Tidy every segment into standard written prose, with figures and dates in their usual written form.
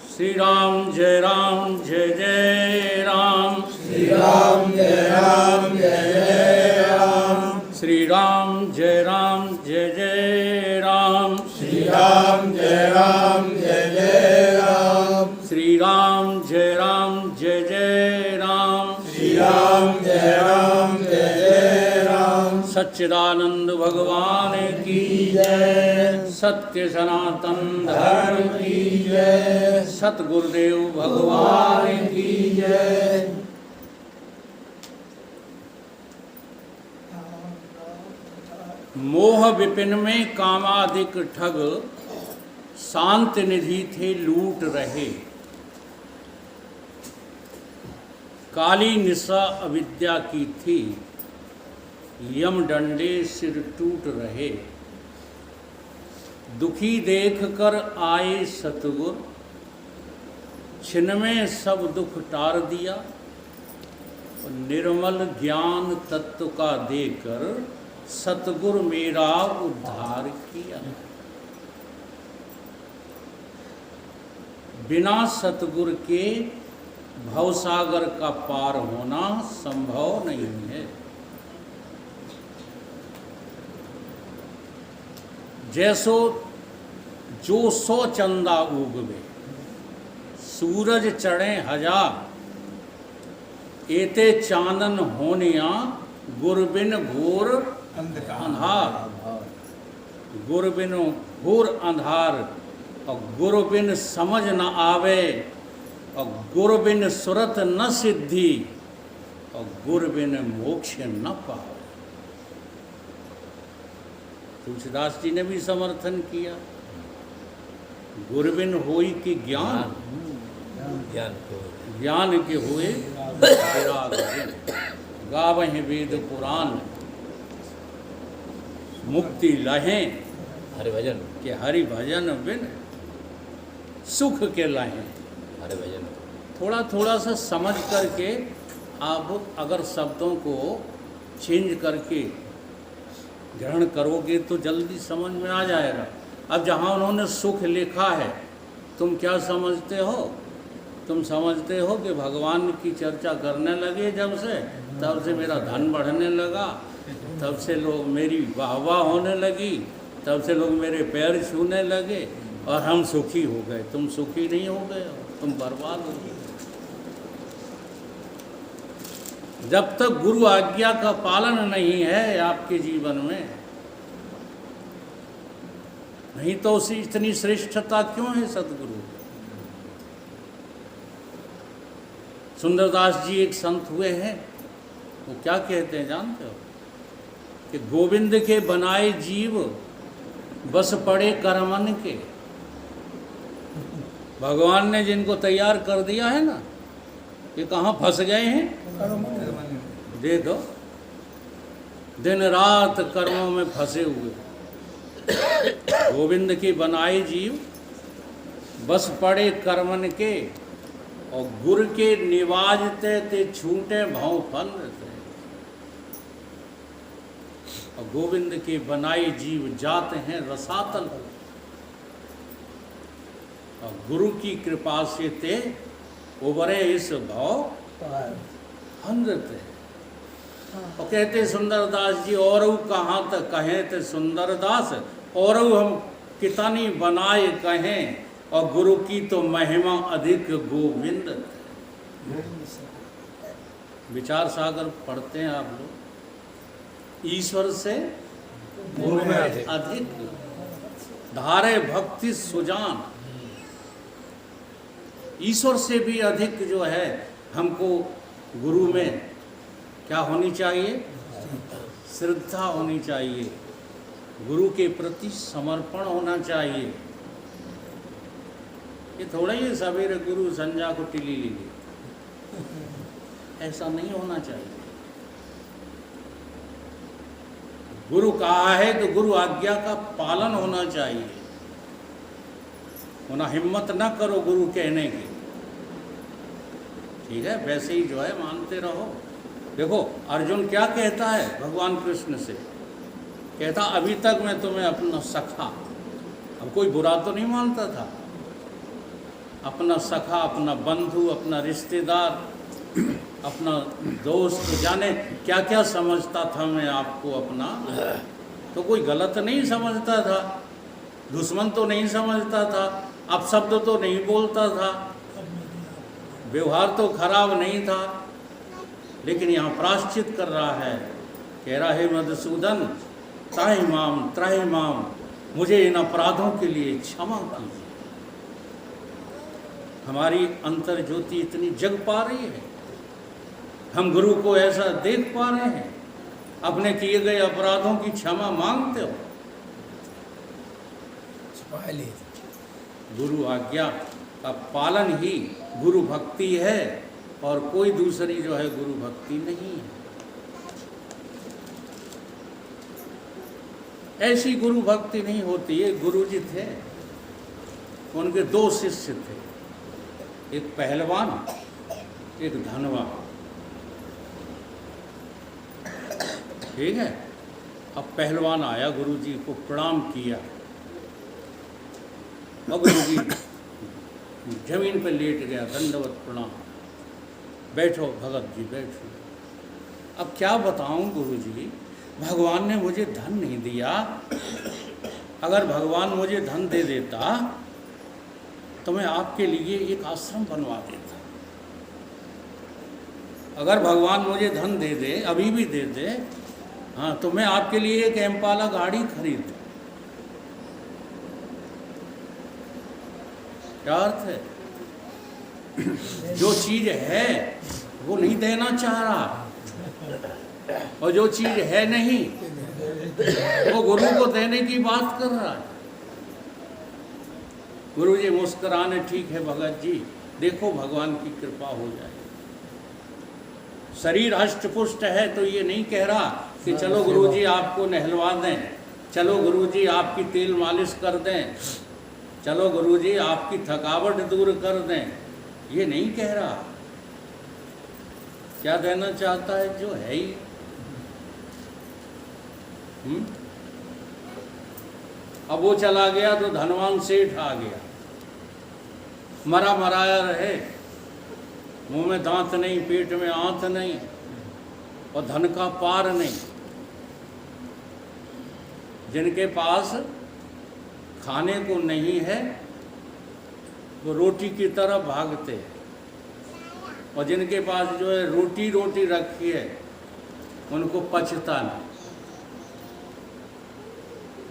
श्री राम जय जय राम। श्री राम जय जय राम। श्री राम जय जय राम। श्री राम जय जय राम। श्री राम जय जय राम। श्री राम जय जय राम। सच्चिदानंद भगवान की जय। सत्य सनातन धर्म की जय। सतगुरुदेव भगवान की जय। मोह विपिन में कामादिक ठग, शांत निधि थे लूट रहे। काली निशा अविद्या की थी, यम डंडे सिर टूट रहे। दुखी देख कर आए सतगुर, छिन में सब दुख टार दिया। और निर्मल ज्ञान तत्व का देकर सतगुर मेरा उद्धार किया। बिना सतगुर के भवसागर का पार होना संभव नहीं है। जैसो जो 100 चंदा उगवे, सूरज चढ़े 1000। एते चानन होनिया, गुरबिन घोर अंधार। गुरबिन घोर अंधार, और गुरबिन समझ न आवे। और गुरबिन सुरत न सिद्धि, और गुरबिन मोक्ष न पावे। तुलसीदास जी ने भी समर्थन किया। गुरबिन होई कि ज्ञान, ज्ञान के हुए गावहि वेद पुराण। मुक्ति लहें हरि भजन के हरि भजन बिन सुख के लहें। हरि भजन थोड़ा थोड़ा सा समझ करके आप अगर शब्दों को चेंज करके ग्रहण करोगे तो जल्दी समझ में आ जाएगा। अब जहाँ उन्होंने सुख लिखा है, तुम क्या समझते हो? तुम समझते हो कि भगवान की चर्चा करने लगे जब से, तब से मेरा धन बढ़ने लगा, तब से लोग मेरी वाहवाह होने लगी, तब से लोग मेरे पैर छूने लगे और हम सुखी हो गए। तुम सुखी नहीं हो गए हो, तुम बर्बाद हो गए। जब तक गुरु आज्ञा का पालन नहीं है आपके जीवन में, नहीं तो उसी इतनी श्रेष्ठता क्यों है सतगुरु? सुंदरदास जी एक संत हुए हैं, वो क्या कहते हैं जानते हो? कि गोविंद के बनाए जीव, बस पड़े करमन के। भगवान ने जिनको तैयार कर दिया है ना, ये कहाँ फंस गए हैं? देखो, दिन रात कर्मों में फंसे हुए। गोविंद के बनाए जीव, बस पड़े करमन के। और गुर के निवाजते ते छूटे भव फल थे। और गोविंद के बनाए जीव जाते हैं रसातल। और गुरु की कृपा से ते उबरे इस भाव हंद्रत है। और कहते सुंदरदास जी, और कहाँ तक कहें ते सुंदरदास, और हम कितनी बनाए कहें। और गुरु की तो महिमा अधिक गोविंद। विचार सागर पढ़ते हैं आप लोग। ईश्वर से गुरु में अधिक धारे भक्ति सुजान। ईश्वर से भी अधिक जो है हमको गुरु में क्या होनी चाहिए? श्रद्धा होनी चाहिए। गुरु के प्रति समर्पण होना चाहिए। ये थोड़ा ही सवेरे गुरु संध्या को टिली लीजिए, ऐसा नहीं होना चाहिए। गुरु कहा है तो गुरु आज्ञा का पालन होना चाहिए। होना हिम्मत ना करो गुरु कहने की, ठीक है? वैसे ही जो है मानते रहो। देखो अर्जुन क्या कहता है भगवान कृष्ण से, कहता अभी तक मैं तुम्हें अपना सखा, अब कोई बुरा तो नहीं मानता था, अपना सखा, अपना बंधु, अपना रिश्तेदार, अपना दोस्त, जाने क्या क्या समझता था मैं आपको अपना। तो कोई गलत नहीं समझता था, दुश्मन तो नहीं समझता था, अपशब्द तो नहीं बोलता था, व्यवहार तो खराब नहीं था। लेकिन यहाँ प्रायश्चित कर रहा है, कह रहा है मधुसूदन त्राहि माम, मुझे इन अपराधों के लिए क्षमा कीजिए। हमारी अंतर ज्योति इतनी जग पा रही है, हम गुरु को ऐसा देख पा रहे हैं, अपने किए गए अपराधों की क्षमा मांगते हो। गुरु आज्ञा का पालन ही गुरु भक्ति है, और कोई दूसरी जो है गुरु भक्ति नहीं है। ऐसी गुरु भक्ति नहीं होती है। गुरु जी थे, उनके दो शिष्य थे, एक पहलवान, एक धनवान। ठीक है। अब पहलवान आया, गुरु जी को प्रणाम किया, और गुरु जी जमीन पर लेट गया, दंडवत प्रणाम। बैठो भगत जी बैठो। अब क्या बताऊं गुरु जी, भगवान ने मुझे धन नहीं दिया। अगर भगवान मुझे धन दे देता तो मैं आपके लिए एक आश्रम बनवा देता। अगर भगवान मुझे धन दे दे, अभी भी दे दे, हाँ, तो मैं आपके लिए एक एम्पाला गाड़ी खरीद दूं। क्या अर्थ है? जो चीज है वो नहीं देना चाह रहा, और जो चीज है नहीं वो गुरु को देने की बात कर रहा है। गुरु जी मुस्कुराने, ठीक है भगत जी, देखो भगवान की कृपा हो जाए। शरीर हष्ट-पुष्ट है तो ये नहीं कह रहा कि चलो गुरु जी आपको नहलवा दें, चलो गुरु जी आपकी तेल मालिश कर दें, चलो गुरु जी आपकी थकावट दूर कर दें, ये नहीं कह रहा। क्या देना चाहता है? जो है ही। अब वो चला गया तो धनवान सेठ आ गया, मरा मराया रहे, मुंह में दांत नहीं, पेट में आंत नहीं, और धन का पार नहीं। जिनके पास खाने को नहीं है वो रोटी की तरफ भागते हैं, और जिनके पास जो है रोटी रोटी रखी है उनको पचता नहीं,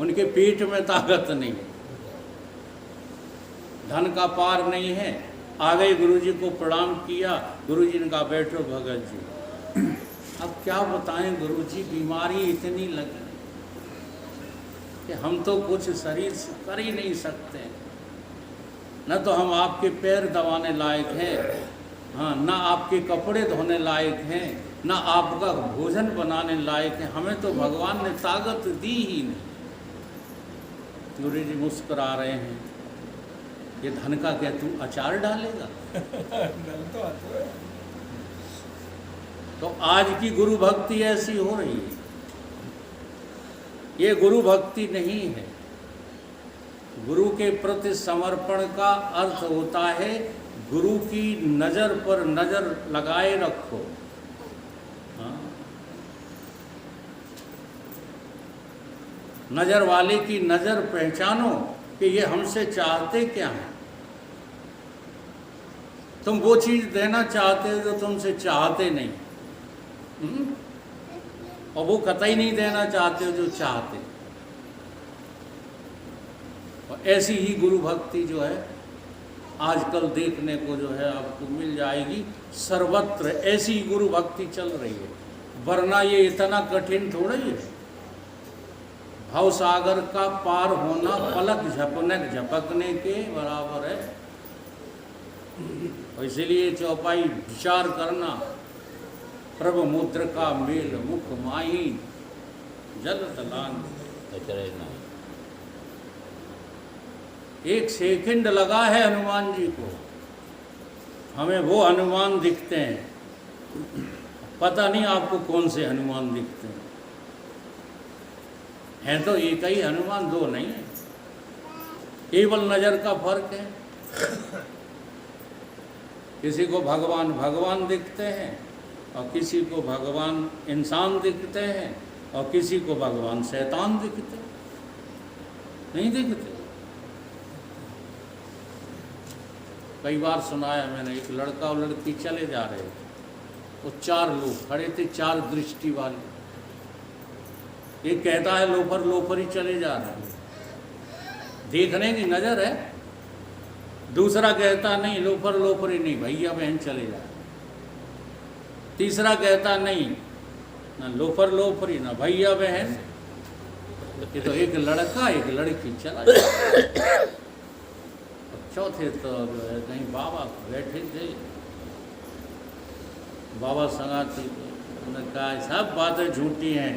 उनके पेट में ताकत नहीं, धन का पार नहीं है। आ गए, गुरु जी को प्रणाम किया। गुरु जी ने कहा बैठो भगत जी। अब क्या बताएं गुरु जी, बीमारी इतनी लगी कि हम तो कुछ शरीर से कर ही नहीं सकते, न तो हम आपके पैर दबाने लायक हैं, हाँ, ना आपके कपड़े धोने लायक हैं, ना आपका भोजन बनाने लायक है। हमें तो भगवान ने ताकत दी ही नहीं। गुरु जी मुस्कुरा रहे हैं, ये धन का क्या तू अचार डालेगा? तो आज की गुरु भक्ति ऐसी हो रही है, ये गुरु भक्ति नहीं है। गुरु के प्रति समर्पण का अर्थ होता है गुरु की नज़र पर नज़र लगाए रखो। हाँ? नज़र वाले की नज़र पहचानो कि ये हमसे चाहते क्या हैं। तुम वो चीज़ देना चाहते हो जो तुमसे चाहते नहीं, और वो कतई नहीं देना चाहते हो जो चाहते। और ऐसी ही गुरु भक्ति जो है आजकल देखने को जो है आपको मिल जाएगी सर्वत्र। ऐसी गुरु भक्ति चल रही है, वरना ये इतना कठिन थोड़ा ही है। भव सागर का पार होना पलक झपकने के बराबर है। और इसीलिए चौपाई विचार करना, प्रभु मुद्र का मेल मुख माही जल तलान। एक सेकंड लगा है हनुमान जी को, हमें वो हनुमान दिखते हैं, पता नहीं आपको कौन से हनुमान दिखते हैं। हैं तो एक ही हनुमान, दो नहीं है, केवल नज़र का फर्क है। किसी को भगवान भगवान दिखते हैं और किसी को भगवान इंसान दिखते हैं और किसी को भगवान शैतान दिखते हैं, नहीं दिखते। कई बार सुनाया मैंने, एक लड़का और लड़की चले जा रहे थे, वो 4 लोग खड़े थे, 4 दृष्टि वाले। एक कहता है लोफर लोफर ही चले जा रहे हैं, देखने की नज़र है। दूसरा कहता नहीं लोफर लोफर ही नहीं, भैया बहन चले जा रहे। तीसरा कहता नहीं ना लोफर लोफर ही ना भैया बहन, ये तो एक लड़का एक लड़की चला जाए। चौथे तो कहीं बाबा बैठे थे, बाबा संगाती, उन्होंने कहा सब बातें झूठी हैं,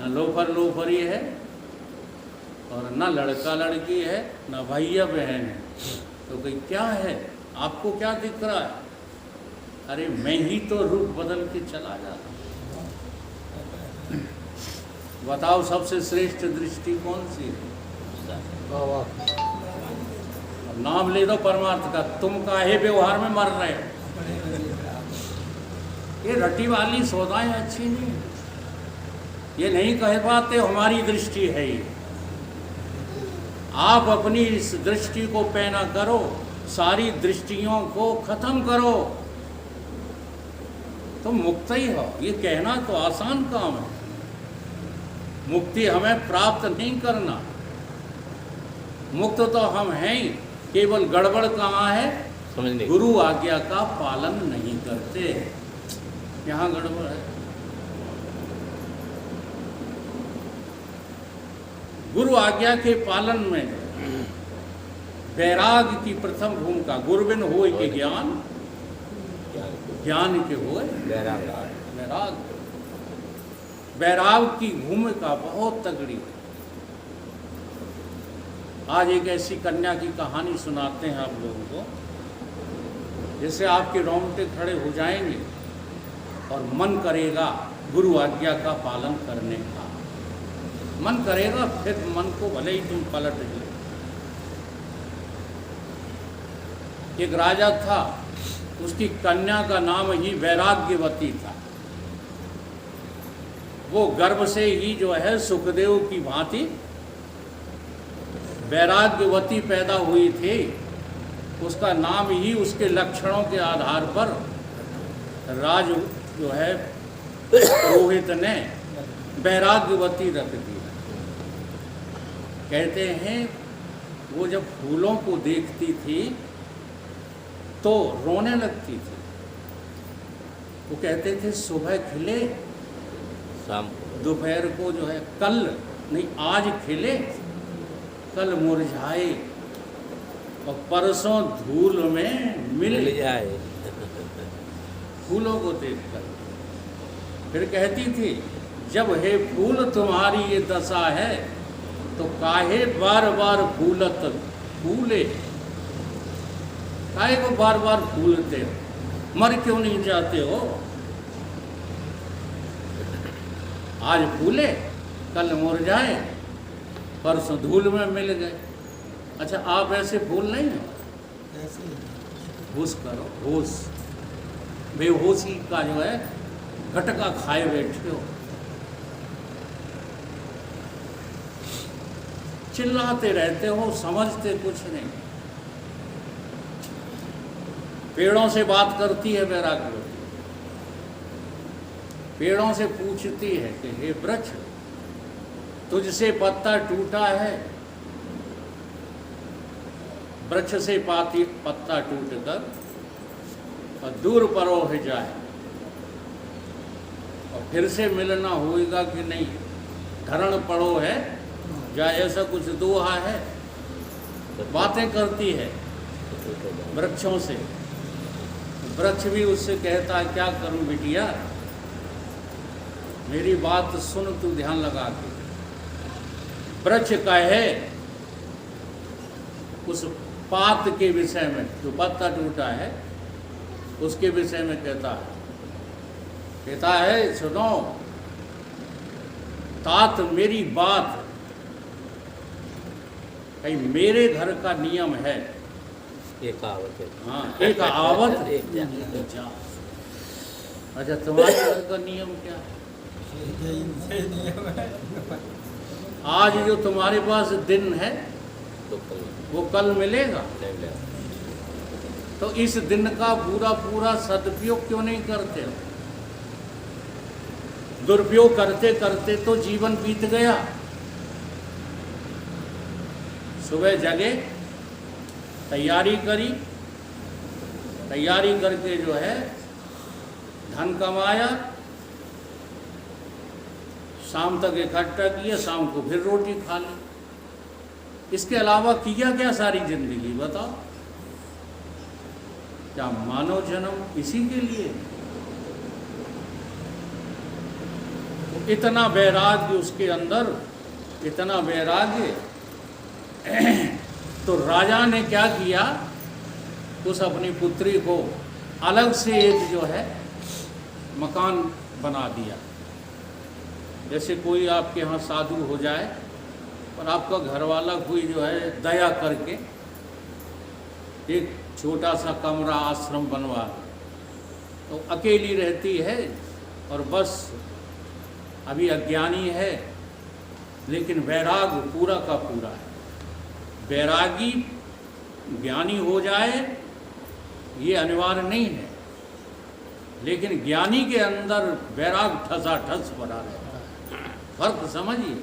न लोफर लोफरी है और न लड़का लड़की है, न भैया बहन है। तो कहीं क्या है, आपको क्या दिख रहा है? अरे मैं ही तो रूप बदल के चला जाता। बताओ सबसे श्रेष्ठ दृष्टि कौन सी है? नाम ले दो परमार्थ का, तुम काहे व्यवहार में मर रहे हो? ये रटी वाली सौदाएं अच्छी नहीं, ये नहीं कह पाते हमारी दृष्टि है ये। आप अपनी इस दृष्टि को पैना करो, सारी दृष्टियों को खत्म करो, तुम मुक्त ही हो। ये कहना तो आसान काम है, मुक्ति हमें प्राप्त नहीं करना, मुक्त तो हम हैं ही, केवल गड़बड़ कहाँ है? समझने गुरु आज्ञा का पालन नहीं करते, यहाँ गड़बड़ है। गुरु आज्ञा के पालन में वैराग की प्रथम भूमिका, गुरुबिन होय के ज्ञान, ज्ञान के होय वैराग। वैराग की भूमिका बहुत तगड़ी है। आज एक ऐसी कन्या की कहानी सुनाते हैं आप लोगों को, जिससे आपके रोंगटे खड़े हो जाएंगे और मन करेगा गुरु आज्ञा का पालन करने का। मन करेगा, फिर मन को भले ही तुम पलट लो। एक राजा था, उसकी कन्या का नाम ही वैराग्यवती था। वो गर्भ से ही जो है सुखदेव की भांति वैराग्यवती पैदा हुई थी। उसका नाम ही उसके लक्षणों के आधार पर राज जो है पुरोहित ने वैराग्यवती रख दिया। कहते हैं वो जब फूलों को देखती थी तो रोने लगती थी। वो कहते थे सुबह खिले, शाम दोपहर को जो है कल नहीं आज खिले, कल मुरझाए और परसों धूल में मिल जाए। फूलों को देखकर फिर कहती थी, जब हे फूल तुम्हारी ये दशा है तो काहे बार बार फूलत फूले, काहे को बार बार फूलते हो, मर क्यों नहीं जाते हो? आज फूले कल मुरझाए परसों धूल में मिल गए। अच्छा आप ऐसे फूल नहीं हो, होश करो, होश। बेहोशी का जो है घटका खाए बैठे हो, चिल्लाते रहते हो, समझते कुछ नहीं। पेड़ों से बात करती है वैराग्यवती, पेड़ों से पूछती है कि हे वृक्ष, तुझसे पत्ता टूटा है, वृक्ष से पत्ता टूटकर और दूर परोह जाए और फिर से मिलना होगा कि नहीं, धरण पड़ो है या ऐसा कुछ दोहा है। बातें करती है वृक्षों से, वृक्ष भी उससे कहता है क्या करूं बिटिया, मेरी बात सुन तू ध्यान लगा के। वृक्ष कहे उस पात के विषय में, जो पत्ता टूटा है उसके विषय में कहता है सुनो तात, मेरी बात भाई मेरे घर का नियम है, एक आवत है। हाँ, एक आवत एक जा। जा। अच्छा, तुम्हारे घर का नियम क्या है? आज जो तुम्हारे पास दिन है तो कल वो कल मिलेगा, नहीं मिलेगा। तो इस दिन का पूरा पूरा सदुपयोग क्यों नहीं करते हो? दुरुपयोग करते करते तो जीवन बीत गया। सुबह जगे, तैयारी करी, तैयारी करके जो है धन कमाया, शाम तक इकट्ठा किया, शाम को फिर रोटी खा ली। इसके अलावा किया क्या सारी जिंदगी बताओ? क्या मानव जन्म इसी के लिए? तो इतना वैराग्य उसके अंदर, इतना वैराग्य। तो राजा ने क्या किया, उस अपनी पुत्री को अलग से एक जो है मकान बना दिया। जैसे कोई आपके यहाँ साधु हो जाए और आपका घरवाला कोई जो है दया करके एक छोटा सा कमरा आश्रम बनवा, तो अकेली रहती है और बस अभी अज्ञानी है, लेकिन वैराग पूरा का पूरा है। वैरागी ज्ञानी हो जाए ये अनिवार्य नहीं है, लेकिन ज्ञानी के अंदर वैराग ठसाठस भरा रहता है। फर्क समझिए,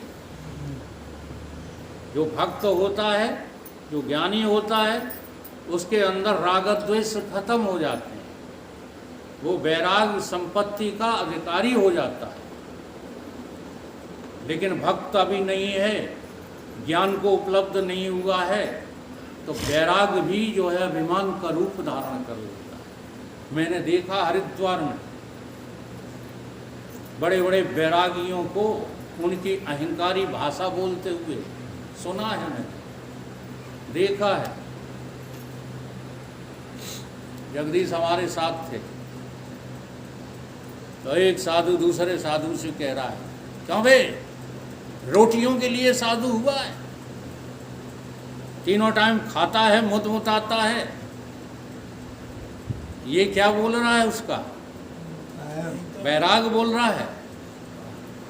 जो भक्त होता है, जो ज्ञानी होता है, उसके अंदर राग द्वेष खत्म हो जाते हैं, वो वैराग संपत्ति का अधिकारी हो जाता है। लेकिन भक्त अभी नहीं है, ज्ञान को उपलब्ध नहीं हुआ है, तो वैराग भी जो है अभिमान का रूप धारण कर लेता है। मैंने देखा हरिद्वार में बड़े बड़े वैरागियों को उनकी अहंकारी भाषा बोलते हुए सुना है, मैंने देखा है। जगदीश हमारे साथ थे, तो एक साधु दूसरे साधु से कह रहा है, क्यों बे रोटियों के लिए साधु हुआ है, तीनों टाइम खाता है, मुतमुताता है, ये क्या बोल रहा है? उसका वैराग बोल रहा है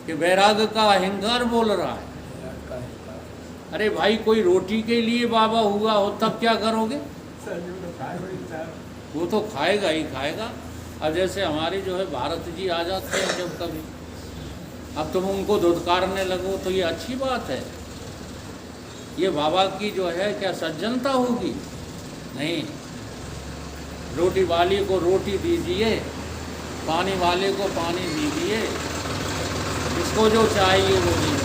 कि वैराग का अहंकार बोल रहा है। अरे भाई, कोई रोटी के लिए बाबा हुआ हो तब क्या करोगे? वो तो खाएगा ही खाएगा। अब जैसे हमारे जो है भारत जी आ जाते हैं जब कभी, अब तुम उनको धुतकारने लगो तो ये अच्छी बात है? ये बाबा की जो है क्या सज्जनता होगी? नहीं। रोटी वाले को रोटी दीजिए, पानी वाले को पानी दीजिए, जिसको जो चाहिए वो दीजिए।